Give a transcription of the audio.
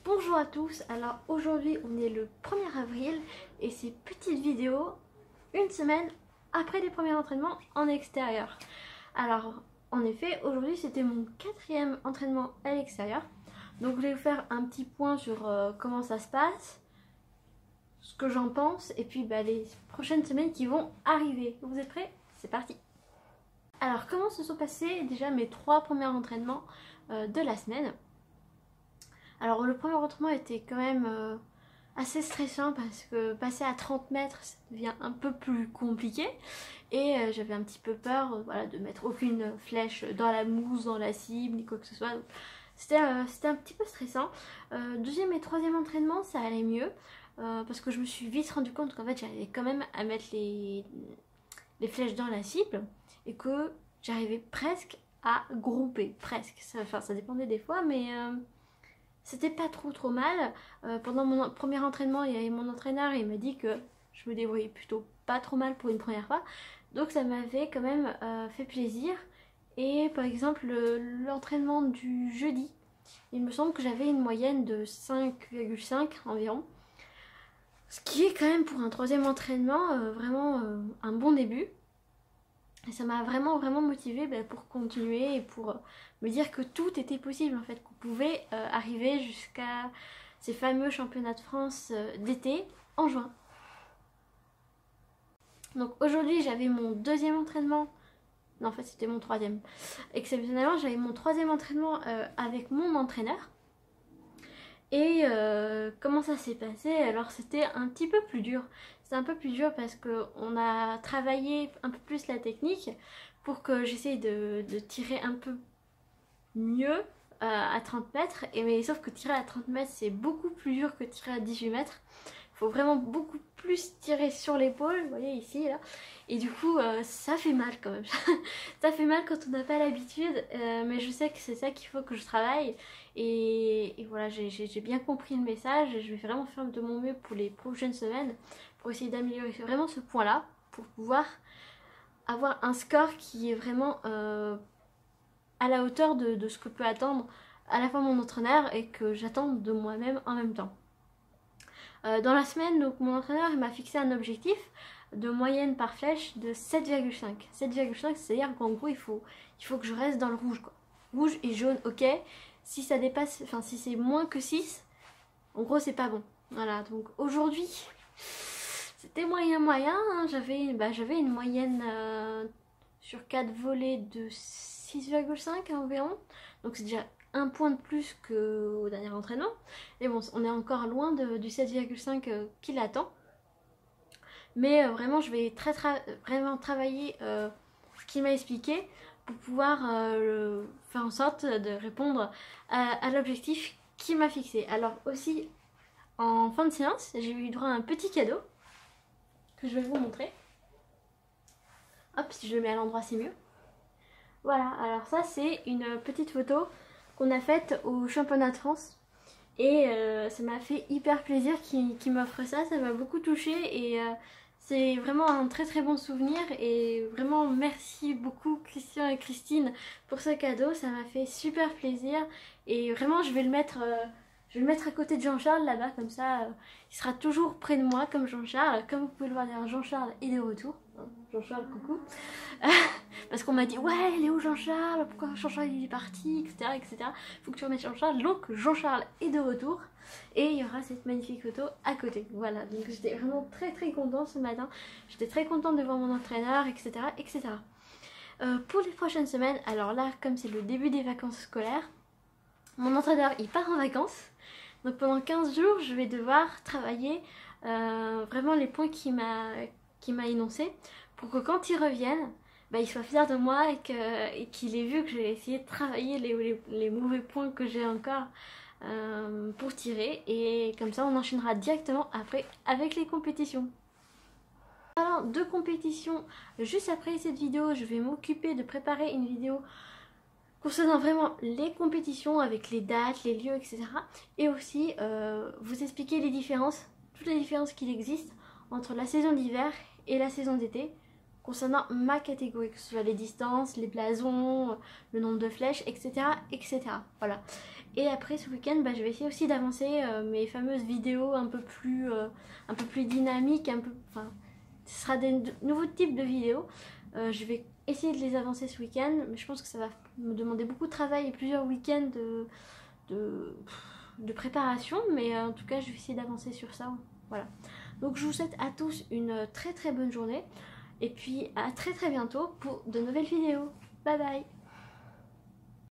Bonjour à tous, alors aujourd'hui on est le 1er avril et c'est petite vidéo une semaine après les premiers entraînements en extérieur. Alors en effet aujourd'hui c'était mon 4e entraînement à l'extérieur, donc je vais vous faire un petit point sur comment ça se passe, ce que j'en pense et puis les prochaines semaines qui vont arriver. Vous êtes prêts? C'est parti! Alors comment se sont passés déjà mes 3 premiers entraînements de la semaine? Alors le premier entraînement était quand même assez stressant parce que passer à 30 mètres ça devient un peu plus compliqué et j'avais un petit peu peur de mettre aucune flèche dans la mousse, dans la cible ni quoi que ce soit. C'était un petit peu stressant. Deuxième et troisième entraînement ça allait mieux parce que je me suis vite rendu compte qu'en fait j'arrivais quand même à mettre les flèches dans la cible et que j'arrivais presque à grouper, presque. Ça dépendait des fois mais... c'était pas trop mal. Pendant mon premier entraînement, il y avait mon entraîneur et il m'a dit que je me débrouillais plutôt pas trop mal pour une première fois. Donc ça m'avait quand même fait plaisir. Et par exemple, l'entraînement du jeudi, il me semble que j'avais une moyenne de 5,5 environ. Ce qui est quand même pour un troisième entraînement vraiment un bon début. Et ça m'a vraiment motivée pour continuer et pour me dire que tout était possible en fait, qu'on pouvait arriver jusqu'à ces fameux championnats de France d'été en juin. Donc aujourd'hui j'avais mon deuxième entraînement, non en fait c'était mon troisième. Exceptionnellement j'avais mon troisième entraînement avec mon entraîneur. Et comment ça s'est passé? Alors c'était un petit peu plus dur. C'est un peu plus dur parce qu'on a travaillé un peu plus la technique pour que j'essaye de tirer un peu mieux à 30 mètres. Mais sauf que tirer à 30 mètres c'est beaucoup plus dur que tirer à 18 mètres. Il faut vraiment beaucoup plus tirer sur l'épaule, vous voyez ici là. Et du coup ça fait mal quand même. Ça fait mal quand on n'a pas l'habitude, mais je sais que c'est ça qu'il faut que je travaille. Et voilà, j'ai bien compris le message et je vais vraiment faire de mon mieux pour les prochaines semaines pour essayer d'améliorer vraiment ce point là, pour pouvoir avoir un score qui est vraiment à la hauteur de ce que peut attendre à la fois mon entraîneur et que j'attends de moi-même en même temps. Dans la semaine, donc, mon entraîneur m'a fixé un objectif de moyenne par flèche de 7,5. 7,5 c'est-à-dire qu'en gros il faut que je reste dans le rouge quoi. Rouge et jaune ok, si ça dépasse, enfin si c'est moins que 6, en gros c'est pas bon. Voilà, donc aujourd'hui c'était moyen hein. J'avais une moyenne sur 4 volets de 6,5 environ, donc c'est déjà un point de plus qu'au dernier entraînement. Mais bon, on est encore loin du 7,5 qui l'attend. Mais vraiment, je vais vraiment travailler ce qu'il m'a expliqué pour pouvoir faire en sorte de répondre à l'objectif qu'il m'a fixé. Alors aussi, en fin de séance, j'ai eu droit à un petit cadeau que je vais vous montrer. Hop, si je le mets à l'endroit, c'est mieux. Voilà, alors ça, c'est une petite photo qu'on a faite au championnat de France. Et ça m'a fait hyper plaisir qu'il m'offre ça, ça m'a beaucoup touchée et c'est vraiment un très bon souvenir. Et vraiment merci beaucoup Christian et Christine pour ce cadeau, ça m'a fait super plaisir. Et vraiment je vais le mettre à côté de Jean-Charles là-bas, comme ça il sera toujours près de moi comme Jean-Charles. Comme vous pouvez le voir derrière, Jean-Charles est de retour. Jean-Charles, coucou. Parce qu'on m'a dit ouais il est où Jean-Charles, pourquoi Jean-Charles il est parti, etc. Faut que tu remettes Jean-Charles. Donc Jean-Charles est de retour et il y aura cette magnifique photo à côté. Voilà, donc j'étais vraiment très contente ce matin. J'étais très contente de voir mon entraîneur, etc. Pour les prochaines semaines, alors là comme c'est le début des vacances scolaires, mon entraîneur il part en vacances. Donc pendant 15 jours je vais devoir travailler vraiment les points qu'il m'a énoncés pour que quand il revienne, il soit fier de moi et qu'il ait vu que j'ai essayé de travailler les mauvais points que j'ai encore pour tirer. Et comme ça on enchaînera directement après avec les compétitions. Alors de compétition, juste après cette vidéo je vais m'occuper de préparer une vidéo concernant vraiment les compétitions avec les dates, les lieux, etc. Et aussi vous expliquer les différences, toutes les différences qu'il existe entre la saison d'hiver et la saison d'été, concernant ma catégorie, que ce soit les distances, les blasons, le nombre de flèches, etc. etc. Voilà. Et après ce week-end, je vais essayer aussi d'avancer mes fameuses vidéos un peu plus dynamiques, enfin, ce sera des nouveaux types de vidéos. Je vais essayer de les avancer ce week-end, mais je pense que ça va me demander beaucoup de travail et plusieurs week-ends de préparation, mais en tout cas je vais essayer d'avancer sur ça. Voilà. Donc je vous souhaite à tous une très très bonne journée et puis à très très bientôt pour de nouvelles vidéos. Bye bye.